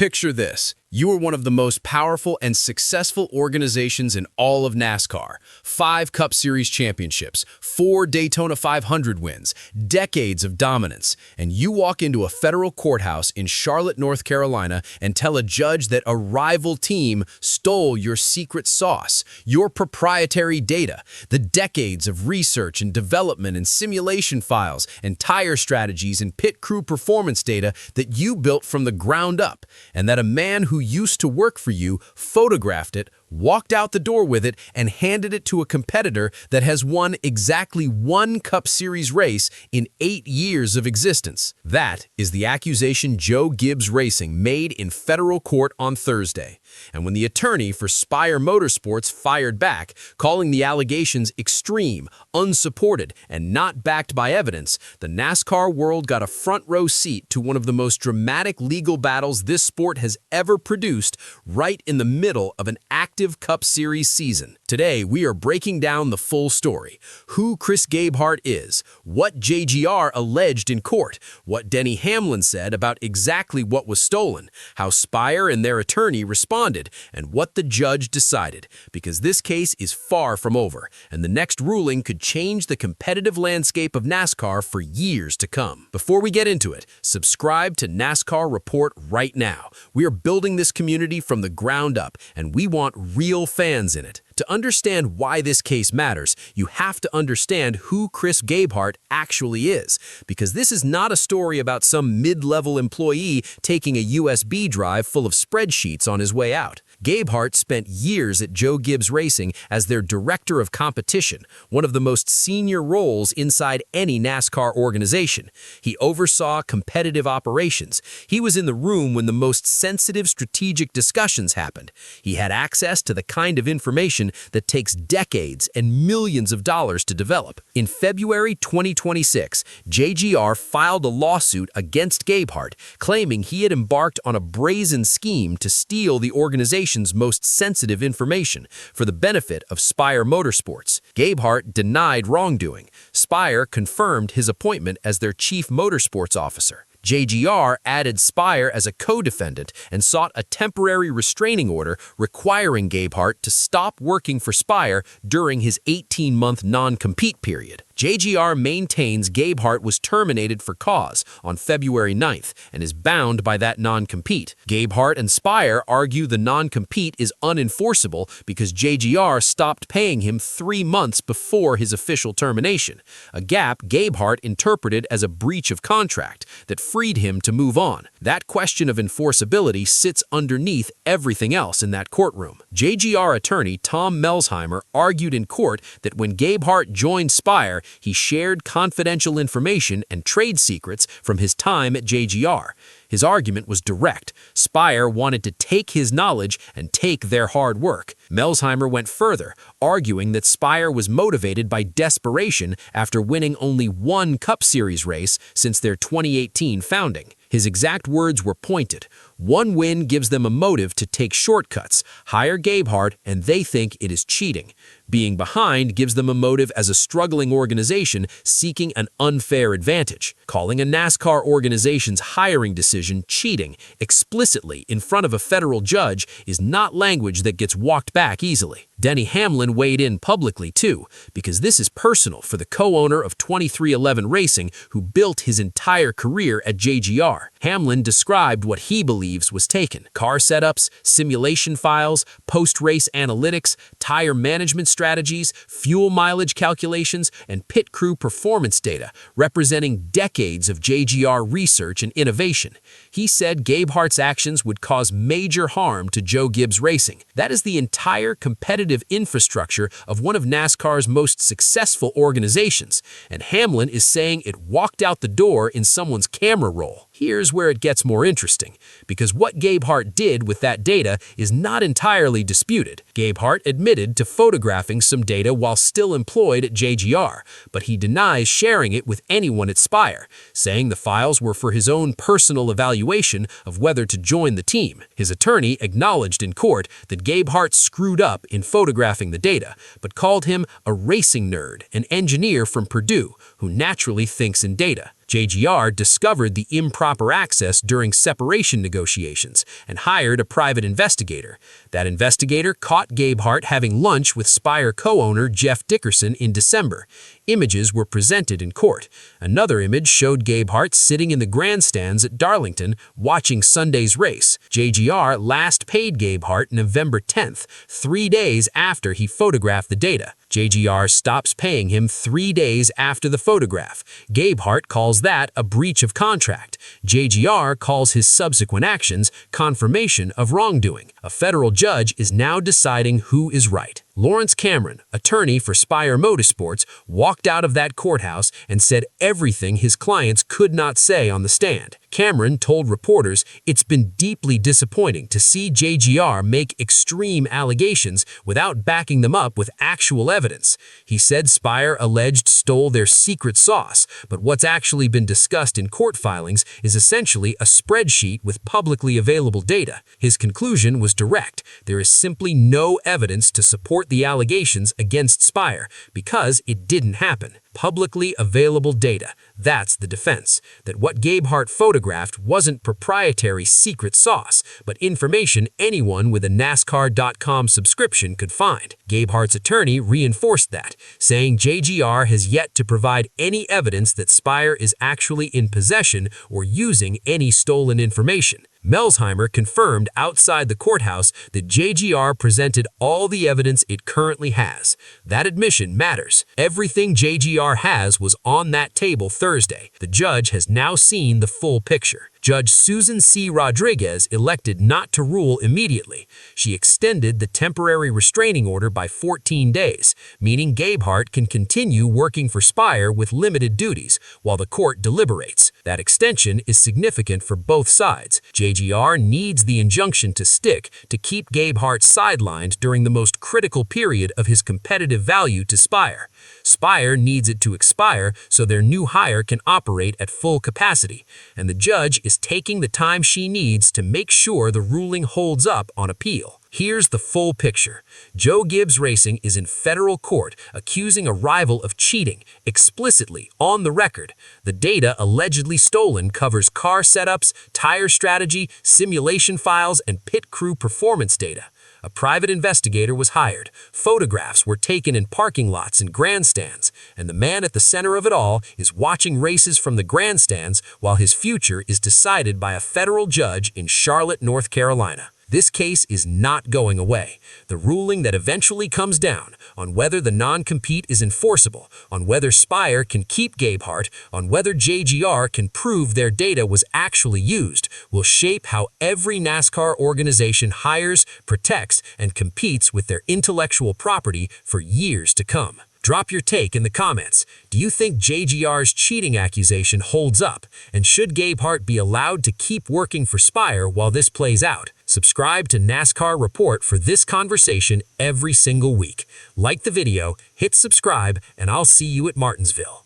Picture this. You are one of the most powerful and successful organizations in all of NASCAR. 5 Cup Series championships, 4 Daytona 500 wins, decades of dominance. And you walk into a federal courthouse in Charlotte, North Carolina and tell a judge that a rival team stole your secret sauce, your proprietary data, the decades of research and development and simulation files and tire strategies and pit crew performance data that you built from the ground up, and that a man who used to work for you photographed it, walked out the door with it, and handed it to a competitor that has won exactly 1 Cup Series race in 8 years of existence. That is the accusation Joe Gibbs Racing made in federal court on Thursday. And when the attorney for Spire Motorsports fired back, calling the allegations extreme, unsupported, and not backed by evidence, the NASCAR world got a front-row seat to one of the most dramatic legal battles this sport has ever produced, right in the middle of an active Cup Series season. Today, we are breaking down the full story: who Chris Gabehart is, what JGR alleged in court, what Denny Hamlin said about exactly what was stolen, how Spire and their attorney responded, and what the judge decided. Because this case is far from over, and the next ruling could change the competitive landscape of NASCAR for years to come. Before we get into it, subscribe to NASCAR Report right now. We are building this community from the ground up, and we want real fans in it. To understand why this case matters, you have to understand who Chris Gabehart actually is, because this is not a story about some mid-level employee taking a USB drive full of spreadsheets on his way out. Gabehart spent years at Joe Gibbs Racing as their director of competition, one of the most senior roles inside any NASCAR organization. He oversaw competitive operations. He was in the room when the most sensitive strategic discussions happened. He had access to the kind of information that takes decades and millions of dollars to develop. In February 2026, JGR filed a lawsuit against Gabehart, claiming he had embarked on a brazen scheme to steal the organization's most sensitive information for the benefit of Spire Motorsports. Gabehart denied wrongdoing. Spire confirmed his appointment as their chief motorsports officer. JGR added Spire as a co-defendant and sought a temporary restraining order requiring Gabehart to stop working for Spire during his 18-month non-compete period. JGR maintains Gabehart was terminated for cause on February 9th and is bound by that non-compete. Gabehart and Spire argue the non-compete is unenforceable because JGR stopped paying him 3 months before his official termination, a gap Gabehart interpreted as a breach of contract that freed him to move on. That question of enforceability sits underneath everything else in that courtroom. JGR attorney Tom Melsheimer argued in court that when Gabehart joined Spire, he shared confidential information and trade secrets from his time at JGR. His argument was direct. Spire wanted to take his knowledge and take their hard work. Melsheimer went further, arguing that Spire was motivated by desperation after winning only 1 Cup Series race since their 2018 founding. His exact words were pointed. 1 win gives them a motive to take shortcuts, hire Gabehart, and they think it is cheating. Being behind gives them a motive as a struggling organization seeking an unfair advantage. Calling a NASCAR organization's hiring decision cheating explicitly in front of a federal judge is not language that gets walked back easily. Denny Hamlin weighed in publicly too, because this is personal for the co-owner of 2311 Racing who built his entire career at JGR. Hamlin described what he believes was taken: car setups, simulation files, post-race analytics, tire management strategies, fuel mileage calculations, and pit crew performance data, representing decades of JGR research and innovation. He said Gabehart's actions would cause major harm to Joe Gibbs Racing. That is the entire competitive infrastructure of one of NASCAR's most successful organizations, and Hamlin is saying it walked out the door in someone's camera roll. Here's where it gets more interesting, because what Gabehart did with that data is not entirely disputed. Gabehart admitted to photographing some data while still employed at JGR, but he denies sharing it with anyone at Spire, saying the files were for his own personal evaluation of whether to join the team. His attorney acknowledged in court that Gabehart screwed up in photographing the data, but called him a racing nerd, an engineer from Purdue who naturally thinks in data. JGR discovered the improper access during separation negotiations and hired a private investigator. That investigator caught Gabehart having lunch with Spire co-owner Jeff Dickerson in December. Images were presented in court. Another image showed Gabehart sitting in the grandstands at Darlington watching Sunday's race. JGR last paid Gabehart November 10th, 3 days after he photographed the data. JGR stops paying him 3 days after the photograph. Gabehart calls that a breach of contract. JGR calls his subsequent actions confirmation of wrongdoing. A federal judge is now deciding who is right. Lawrence Cameron, attorney for Spire Motorsports, walked out of that courthouse and said everything his clients could not say on the stand. Cameron told reporters, "It's been deeply disappointing to see JGR make extreme allegations without backing them up with actual evidence." He said Spire alleged stole their secret sauce, but what's actually been discussed in court filings is essentially a spreadsheet with publicly available data. His conclusion was direct. There is simply no evidence to support the allegations against Spire because it didn't happen. Publicly available data. That's the defense. That what Gabehart photographed wasn't proprietary secret sauce, but information anyone with a NASCAR.com subscription could find. Gabehart's attorney reinforced that, saying JGR has yet to provide any evidence that Spire is actually in possession or using any stolen information. Melsheimer confirmed outside the courthouse that JGR presented all the evidence it currently has. That admission matters. Everything JGR has was on that table Thursday. The judge has now seen the full picture. Judge Susan C. Rodriguez elected not to rule immediately. She extended the temporary restraining order by 14 days, meaning Gabehart can continue working for Spire with limited duties while the court deliberates. That extension is significant for both sides. JGR needs the injunction to stick to keep Gabehart sidelined during the most critical period of his competitive value to Spire. Spire needs it to expire so their new hire can operate at full capacity, and the judge is taking the time she needs to make sure the ruling holds up on appeal. Here's the full picture. Joe Gibbs Racing is in federal court accusing a rival of cheating, explicitly on the record. The data allegedly stolen covers car setups, tire strategy, simulation files, and pit crew performance data. A private investigator was hired. Photographs were taken in parking lots and grandstands, and the man at the center of it all is watching races from the grandstands while his future is decided by a federal judge in Charlotte, North Carolina. This case is not going away. The ruling that eventually comes down on whether the non-compete is enforceable, on whether Spire can keep Gabehart, on whether JGR can prove their data was actually used, will shape how every NASCAR organization hires, protects, and competes with their intellectual property for years to come. Drop your take in the comments. Do you think JGR's cheating accusation holds up? And should Gabehart be allowed to keep working for Spire while this plays out? Subscribe to NASCAR Report for this conversation every single week. Like the video, hit subscribe, and I'll see you at Martinsville.